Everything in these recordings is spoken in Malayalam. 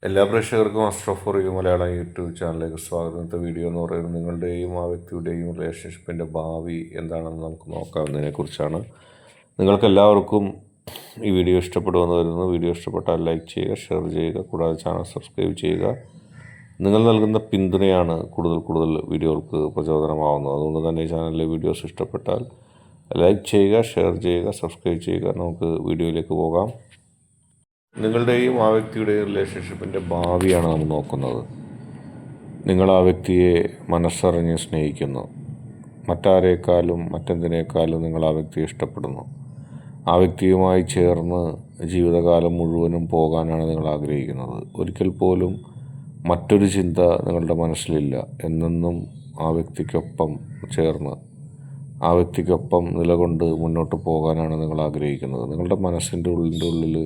എല്ലാ പ്രേക്ഷകർക്കും അസ്ട്രോഫോറിയ മലയാളം യൂട്യൂബ് ചാനലിലേക്ക് സ്വാഗതം. ഇന്നത്തെ വീഡിയോ എന്ന് പറയുന്നത് നിങ്ങളുടെയും ആ വ്യക്തിയുടെയും റിലേഷൻഷിപ്പിൻ്റെ ഭാവി എന്താണെന്ന് നമുക്ക് നോക്കാവുന്നതിനെക്കുറിച്ചാണ്. നിങ്ങൾക്കെല്ലാവർക്കും ഈ വീഡിയോ ഇഷ്ടപ്പെടുമെന്ന് വരുന്നു. വീഡിയോ ഇഷ്ടപ്പെട്ടാൽ ലൈക്ക് ചെയ്യുക, ഷെയർ ചെയ്യുക, കൂടാതെ ചാനൽ സബ്സ്ക്രൈബ് ചെയ്യുക. നിങ്ങൾ നൽകുന്ന പിന്തുണയാണ് കൂടുതൽ വീഡിയോകൾക്ക് പ്രചോദനമാവുന്നത്. അതുകൊണ്ട് തന്നെ ഈ ചാനലിലെ വീഡിയോസ് ഇഷ്ടപ്പെട്ടാൽ ലൈക്ക് ചെയ്യുക, ഷെയർ ചെയ്യുക, സബ്സ്ക്രൈബ് ചെയ്യുക. നമുക്ക് വീഡിയോയിലേക്ക് പോകാം. നിങ്ങളുടെയും ആ വ്യക്തിയുടെയും റിലേഷൻഷിപ്പിൻ്റെ ഭാവിയാണ് നാം നോക്കുന്നത്. നിങ്ങൾ ആ വ്യക്തിയെ മനസ്സറിഞ്ഞ് സ്നേഹിക്കുന്നു. മറ്റാരേക്കാളും മറ്റെന്തിനേക്കാളും നിങ്ങൾ ആ വ്യക്തിയെ ഇഷ്ടപ്പെടുന്നു. ആ വ്യക്തിയുമായി ചേർന്ന് ജീവിതകാലം മുഴുവനും പോകാനാണ് നിങ്ങൾ ആഗ്രഹിക്കുന്നത്. ഒരിക്കൽ പോലും മറ്റൊരു ചിന്ത നിങ്ങളുടെ മനസ്സിലില്ല. എന്നെന്നും ആ വ്യക്തിക്കൊപ്പം ചേർന്ന് ആ വ്യക്തിക്കൊപ്പം നിലകൊണ്ട് മുന്നോട്ട് പോകാനാണ് നിങ്ങൾ ആഗ്രഹിക്കുന്നത്. നിങ്ങളുടെ മനസ്സിൻ്റെ ഉള്ളിൽ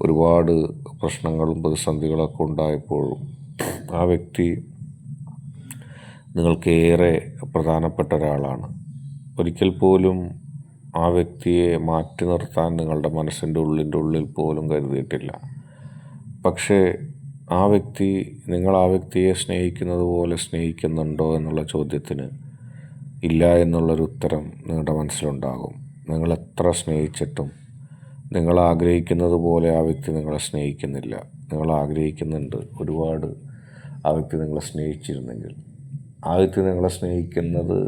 ഒരുപാട് പ്രശ്നങ്ങളും പ്രതിസന്ധികളൊക്കെ ഉണ്ടായപ്പോഴും ആ വ്യക്തി നിങ്ങൾക്കേറെ പ്രധാനപ്പെട്ട ഒരാളാണ്. ഒരിക്കൽ പോലും ആ വ്യക്തിയെ മാറ്റി നിർത്താൻ നിങ്ങളുടെ മനസ്സിൻ്റെ ഉള്ളിൽ പോലും കരുതിയിട്ടില്ല. പക്ഷേ നിങ്ങൾ ആ വ്യക്തിയെ സ്നേഹിക്കുന്നത് പോലെ സ്നേഹിക്കുന്നുണ്ടോ എന്നുള്ള ചോദ്യത്തിന് ഇല്ല എന്നുള്ളൊരു ഉത്തരം നിങ്ങളുടെ മനസ്സിലുണ്ടാകും. നിങ്ങൾ എത്ര സ്നേഹിച്ചിട്ടും നിങ്ങൾ ആഗ്രഹിക്കുന്നത് പോലെ ആ വ്യക്തി നിങ്ങളെ സ്നേഹിക്കുന്നില്ല. നിങ്ങൾ ആഗ്രഹിക്കുന്നുണ്ട് ഒരുപാട് ആ വ്യക്തി നിങ്ങളെ സ്നേഹിച്ചിരുന്നെങ്കിൽ. ആ വ്യക്തി നിങ്ങളെ സ്നേഹിക്കുന്നത്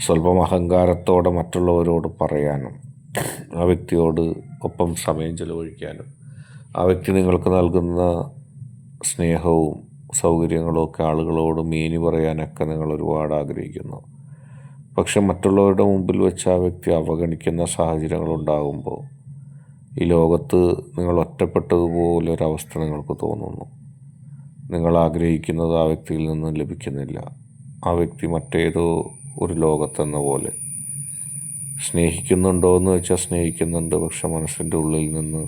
സ്വല്പം അഹങ്കാരത്തോടെ മറ്റുള്ളവരോട് പറയാനും ആ വ്യക്തിയോട് ഒപ്പം സമയം ചെലവഴിക്കാനും ആ വ്യക്തി നിങ്ങൾക്ക് നൽകുന്ന സ്നേഹവും സൗകര്യങ്ങളും ഒക്കെ ആളുകളോട് മേനി പറയാനൊക്കെ നിങ്ങൾ ഒരുപാട് ആഗ്രഹിക്കുന്നു. പക്ഷെ മറ്റുള്ളവരുടെ മുമ്പിൽ വെച്ച് ആ വ്യക്തി അവഗണിക്കുന്ന സാഹചര്യങ്ങളുണ്ടാകുമ്പോൾ ഈ ലോകത്ത് നിങ്ങൾ ഒറ്റപ്പെട്ടതുപോലൊരവസ്ഥ നിങ്ങൾക്ക് തോന്നുന്നു. നിങ്ങൾ ആഗ്രഹിക്കുന്നത് ആ വ്യക്തിയിൽ നിന്നും ലഭിക്കുന്നില്ല. ആ വ്യക്തി മറ്റേതോ ഒരു ലോകത്തെന്ന പോലെ. സ്നേഹിക്കുന്നുണ്ടോ എന്ന് വെച്ചാൽ സ്നേഹിക്കുന്നുണ്ട്. പക്ഷെ മനസ്സിൻ്റെ ഉള്ളിൽ നിന്ന്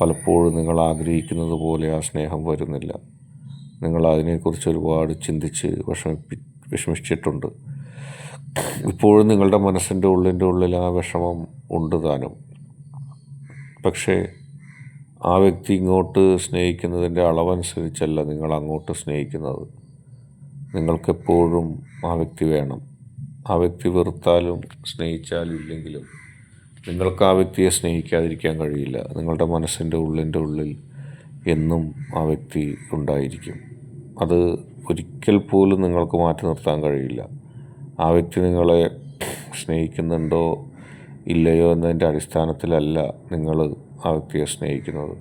പലപ്പോഴും നിങ്ങൾ ആഗ്രഹിക്കുന്നത് പോലെ ആ സ്നേഹം വരുന്നില്ല. നിങ്ങൾ അതിനെക്കുറിച്ച് ഒരുപാട് ചിന്തിച്ച് വിഷമിച്ചിട്ടുണ്ട്. ഇപ്പോഴും നിങ്ങളുടെ മനസ്സിൻ്റെ ഉള്ളിൽ ആ വിഷമം ഉണ്ട് താനും. പക്ഷേ ആ വ്യക്തി ഇങ്ങോട്ട് സ്നേഹിക്കുന്നതിൻ്റെ അളവനുസരിച്ചല്ല നിങ്ങൾ അങ്ങോട്ട് സ്നേഹിക്കുന്നത്. നിങ്ങൾക്കെപ്പോഴും ആ വ്യക്തി വേണം. ആ വ്യക്തി വെറുത്താലും സ്നേഹിച്ചാലും ഇല്ലെങ്കിലും നിങ്ങൾക്ക് ആ വ്യക്തിയെ സ്നേഹിക്കാതിരിക്കാൻ കഴിയില്ല. നിങ്ങളുടെ മനസ്സിൻ്റെ ഉള്ളിൽ എന്നും ആ വ്യക്തി ഉണ്ടായിരിക്കും. അത് ഒരിക്കൽ പോലും നിങ്ങൾക്ക് മാറ്റി നിർത്താൻ കഴിയില്ല. ആ വ്യക്തി നിങ്ങളെ സ്നേഹിക്കുന്നുണ്ടോ ഇല്ലയോ എന്നതിൻ്റെ അടിസ്ഥാനത്തിലല്ല നിങ്ങൾ ആ വ്യക്തിയെ സ്നേഹിക്കുന്നത്.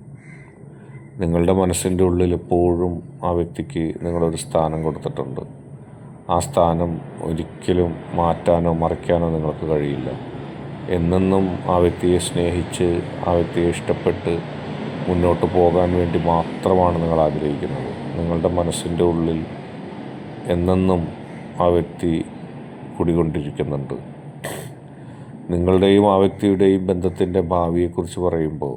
നിങ്ങളുടെ മനസ്സിൻ്റെ ഉള്ളിൽ എപ്പോഴും ആ വ്യക്തിക്ക് നിങ്ങളൊരു സ്ഥാനം കൊടുത്തിട്ടുണ്ട്. ആ സ്ഥാനം ഒരിക്കലും മാറ്റാനോ മറിക്കാനോ നിങ്ങൾക്ക് കഴിയില്ല. എന്നെന്നും ആ വ്യക്തിയെ സ്നേഹിച്ച് ആ വ്യക്തിയെ ഇഷ്ടപ്പെട്ട് മുന്നോട്ട് പോകാൻ വേണ്ടി മാത്രമാണ് നിങ്ങൾ ആഗ്രഹിക്കുന്നത്. നിങ്ങളുടെ മനസ്സിൻ്റെ ഉള്ളിൽ എന്നെന്നും ആ വ്യക്തി കുടികൊണ്ടിരിക്കുന്നുണ്ട്. നിങ്ങളുടെയും ആ വ്യക്തിയുടെയും ബന്ധത്തിൻ്റെ ഭാവിയെക്കുറിച്ച് പറയുമ്പോൾ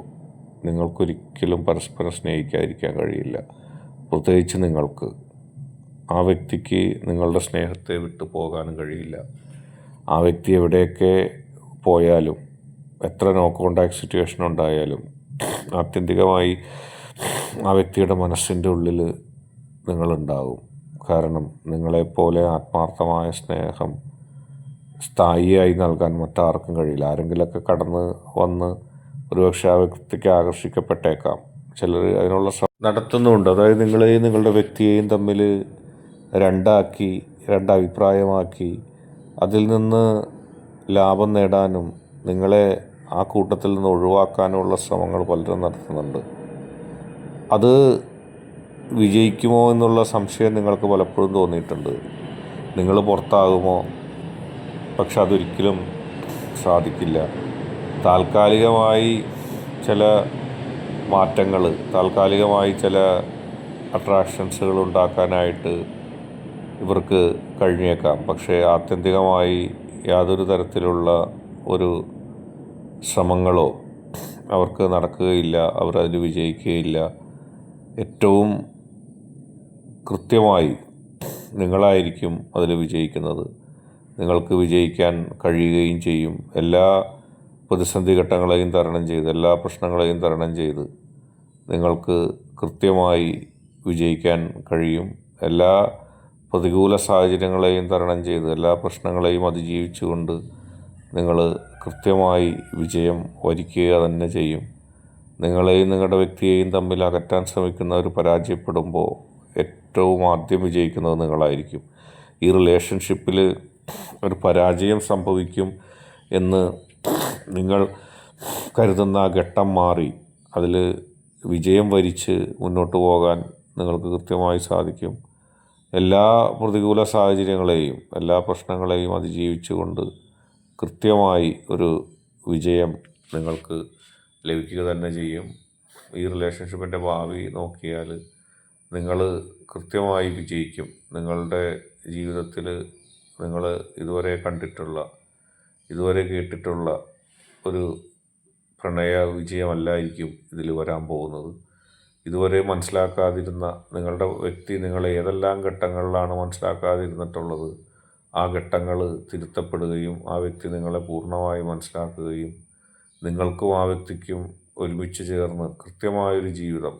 നിങ്ങൾക്കൊരിക്കലും പരസ്പരം സ്നേഹിക്കാതിരിക്കാൻ കഴിയില്ല. പ്രത്യേകിച്ച് നിങ്ങൾക്ക്. ആ വ്യക്തിക്ക് നിങ്ങളുടെ സ്നേഹത്തെ വിട്ടു പോകാനും കഴിയില്ല. ആ വ്യക്തി എവിടെയൊക്കെ പോയാലും എത്ര നോ കോണ്ടാക്ട് സിറ്റുവേഷൻ ഉണ്ടായാലും ആത്യന്തികമായി ആ വ്യക്തിയുടെ മനസ്സിൻ്റെ ഉള്ളിൽ നിങ്ങളുണ്ടാവും. കാരണം നിങ്ങളെപ്പോലെ ആത്മാർത്ഥമായ സ്നേഹം സ്ഥായിയായി നൽകാൻ മറ്റാർക്കും കഴിയില്ല. ആരെങ്കിലുമൊക്കെ കടന്ന് വന്ന് ഒരുപക്ഷെ ആ വ്യക്തിക്ക് ആകർഷിക്കപ്പെട്ടേക്കാം. ചിലർ അതിനുള്ള നടത്തുന്നുമുണ്ട്. അതായത് നിങ്ങളെയും നിങ്ങളുടെ വ്യക്തിയെയും തമ്മിൽ രണ്ടഭിപ്രായമാക്കി അതിൽ നിന്ന് ലാഭം നേടാനും നിങ്ങളെ ആ കൂട്ടത്തിൽ നിന്ന് ഒഴിവാക്കാനുമുള്ള ശ്രമങ്ങൾ പലരും നടത്തുന്നുണ്ട്. അത് വിജയിക്കുമോ എന്നുള്ള സംശയം നിങ്ങൾക്ക് പലപ്പോഴും തോന്നിയിട്ടുണ്ട്. നിങ്ങൾ പുറത്താകുമോ? പക്ഷെ അതൊരിക്കലും സാധിക്കില്ല. താൽക്കാലികമായി ചില മാറ്റങ്ങൾ, താൽക്കാലികമായി ചില അട്രാക്ഷൻസുകൾ ഉണ്ടാക്കാനായിട്ട് ഇവർക്ക് കഴിഞ്ഞേക്കാം. പക്ഷേ ആത്യന്തികമായി യാതൊരു തരത്തിലുള്ള ഒരു ശ്രമങ്ങളോ അവർക്ക് നടക്കുകയില്ല. അവരതിൽ വിജയിക്കുകയില്ല. ഏറ്റവും കൃത്യമായി നിങ്ങളായിരിക്കും അതിൽ വിജയിക്കുന്നത്. നിങ്ങൾക്ക് വിജയിക്കാൻ കഴിയുകയും ചെയ്യും. എല്ലാ പ്രതിസന്ധി ഘട്ടങ്ങളെയും തരണം ചെയ്ത്, എല്ലാ പ്രശ്നങ്ങളെയും തരണം ചെയ്ത് നിങ്ങൾക്ക് കൃത്യമായി വിജയിക്കാൻ കഴിയും. എല്ലാ പ്രതികൂല സാഹചര്യങ്ങളെയും തരണം ചെയ്ത് എല്ലാ പ്രശ്നങ്ങളെയും അതിജീവിച്ചുകൊണ്ട് നിങ്ങൾ കൃത്യമായി വിജയം വരിക്കുക തന്നെ ചെയ്യും. നിങ്ങളെയും നിങ്ങളുടെ വ്യക്തിയെയും തമ്മിൽ അകറ്റാൻ ശ്രമിക്കുന്നവർ പരാജയപ്പെടുമ്പോൾ ഏറ്റവും ആദ്യം വിജയിക്കുന്നത് നിങ്ങളായിരിക്കും. ഈ റിലേഷൻഷിപ്പിൽ ഒരു പരാജയം സംഭവിക്കും എന്ന് നിങ്ങൾ കരുതുന്ന ആ ഘട്ടം മാറി അതിൽ വിജയം വരിച്ച് മുന്നോട്ട് പോകാൻ നിങ്ങൾക്ക് കൃത്യമായി സാധിക്കും. എല്ലാ പ്രതികൂല സാഹചര്യങ്ങളെയും എല്ലാ പ്രശ്നങ്ങളെയും അതിജീവിച്ചുകൊണ്ട് കൃത്യമായി ഒരു വിജയം നിങ്ങൾക്ക് ലഭിക്കുക തന്നെ ചെയ്യും. ഈ റിലേഷൻഷിപ്പിൻ്റെ ഭാവി നോക്കിയാൽ നിങ്ങൾ കൃത്യമായി വിജയിക്കും. നിങ്ങളുടെ ജീവിതത്തിൽ നിങ്ങൾ ഇതുവരെ കണ്ടിട്ടുള്ള ഇതുവരെ കേട്ടിട്ടുള്ള ഒരു പ്രണയ വിജയമല്ലായിരിക്കും ഇതിൽ വരാൻ പോകുന്നത്. ഇതുവരെ മനസ്സിലാക്കാതിരുന്ന നിങ്ങളുടെ വ്യക്തി നിങ്ങളെ ഏതെല്ലാം ഘട്ടങ്ങളിലാണ് മനസ്സിലാക്കാതിരുന്നിട്ടുള്ളത് ആ ഘട്ടങ്ങൾ തിരുത്തപ്പെടുകയും ആ വ്യക്തി നിങ്ങളെ പൂർണ്ണമായി മനസ്സിലാക്കുകയും നിങ്ങൾക്കും ആ വ്യക്തിക്കും ഒരുമിച്ച് ചേർന്ന് കൃത്യമായൊരു ജീവിതം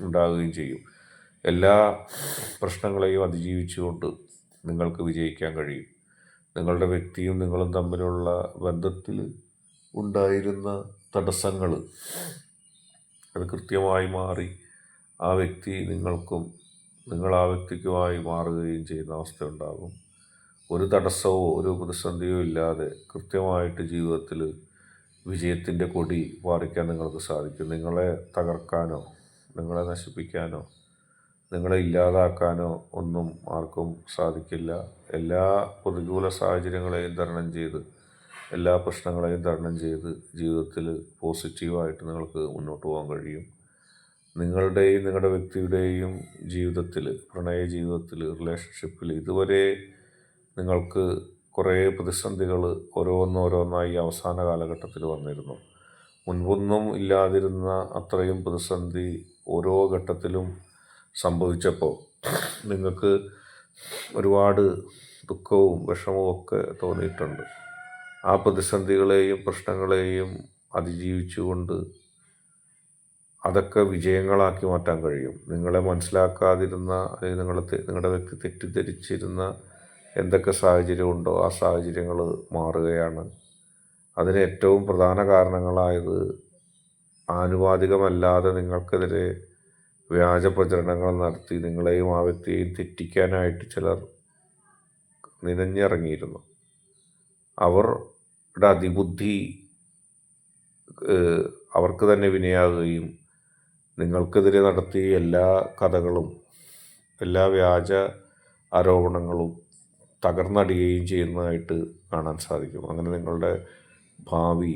ഉണ്ടാകുകയും ചെയ്യും. എല്ലാ പ്രശ്നങ്ങളെയും അതിജീവിച്ചുകൊണ്ട് നിങ്ങൾക്ക് വിജയിക്കാൻ കഴിയും. നിങ്ങളുടെ വ്യക്തിയും നിങ്ങളും തമ്മിലുള്ള ബന്ധത്തിൽ ഉണ്ടായിരുന്ന തടസ്സങ്ങൾ അത് കൃത്യമായി മാറി ആ വ്യക്തി നിങ്ങൾക്കും നിങ്ങൾ ആ വ്യക്തിക്കുമായി മാറുകയും ചെയ്യുന്ന അവസ്ഥ ഉണ്ടാകും. ഒരു തടസ്സമോ ഒരു പ്രതിസന്ധിയോ ഇല്ലാതെ കൃത്യമായിട്ട് ജീവിതത്തിൽ വിജയത്തിൻ്റെ കൊടി പാറിക്കാൻ നിങ്ങൾക്ക് സാധിക്കും. നിങ്ങളെ തകർക്കാനോ നിങ്ങളെ നശിപ്പിക്കാനോ നിങ്ങളെ ഇല്ലാതാക്കാനോ ഒന്നും ആർക്കും സാധിക്കില്ല. എല്ലാ പ്രതികൂല സാഹചര്യങ്ങളെയും തരണം ചെയ്ത് എല്ലാ പ്രശ്നങ്ങളെയും തരണം ചെയ്ത് ജീവിതത്തിൽ പോസിറ്റീവായിട്ട് നിങ്ങൾക്ക് മുന്നോട്ട് പോകാൻ കഴിയും. നിങ്ങളുടെയും നിങ്ങളുടെ വ്യക്തിയുടെയും ജീവിതത്തിൽ പ്രണയ ജീവിതത്തിൽ റിലേഷൻഷിപ്പിൽ ഇതുവരെ നിങ്ങൾക്ക് കുറേ പ്രതിസന്ധികൾ ഓരോന്നോരോന്നായി അവസാന കാലഘട്ടത്തിൽ വന്നിരുന്നു. മുൻപൊന്നും ഇല്ലാതിരുന്ന അത്രയും പ്രതിസന്ധി ഓരോ ഘട്ടത്തിലും സംഭവിച്ചപ്പോൾ നിങ്ങൾക്ക് ഒരുപാട് ദുഃഖവും വിഷമവും ഒക്കെ തോന്നിയിട്ടുണ്ട്. ആ പ്രതിസന്ധികളെയും പ്രശ്നങ്ങളെയും അതിജീവിച്ചുകൊണ്ട് അതൊക്കെ വിജയങ്ങളാക്കി മാറ്റാൻ കഴിയും. നിങ്ങളെ മനസ്സിലാക്കാതിരുന്ന അല്ലെങ്കിൽ നിങ്ങളുടെ വ്യക്തി തെറ്റിദ്ധരിച്ചിരുന്ന എന്തൊക്കെ സാഹചര്യമുണ്ടോ ആ സാഹചര്യങ്ങൾ മാറുകയാണ്. അതിന് ഏറ്റവും പ്രധാന കാരണങ്ങളായത് ആനുപാതികമല്ലാതെ നിങ്ങൾക്കെതിരെ വ്യാജ പ്രചരണങ്ങൾ നടത്തി നിങ്ങളെയും ആ വ്യക്തിയെയും തെറ്റിക്കാനായിട്ട് ചിലർ നിരഞ്ഞിറങ്ങിയിരുന്നു. അവരുടെ അതിബുദ്ധി അവർക്ക് തന്നെ വിനയാകുകയും നിങ്ങൾക്കെതിരെ നടത്തിയ എല്ലാ കഥകളും എല്ലാ വ്യാജ ആരോപണങ്ങളും തകർന്നടിയുകയും ചെയ്യുന്നതായിട്ട് കാണാൻ സാധിക്കും. അങ്ങനെ നിങ്ങളുടെ ഭാവി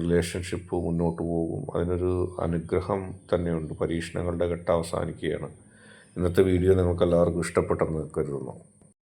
റിലേഷൻഷിപ്പ് മുന്നോട്ട് പോകും. അതിനൊരു അനുഗ്രഹം തന്നെയുണ്ട്. പരീക്ഷണങ്ങളുടെ ഘട്ടം അവസാനിക്കുകയാണ്. ഇന്നത്തെ വീഡിയോ നിങ്ങൾക്ക് എല്ലാവർക്കും ഇഷ്ടപ്പെട്ടെന്ന് കരുതുന്നു.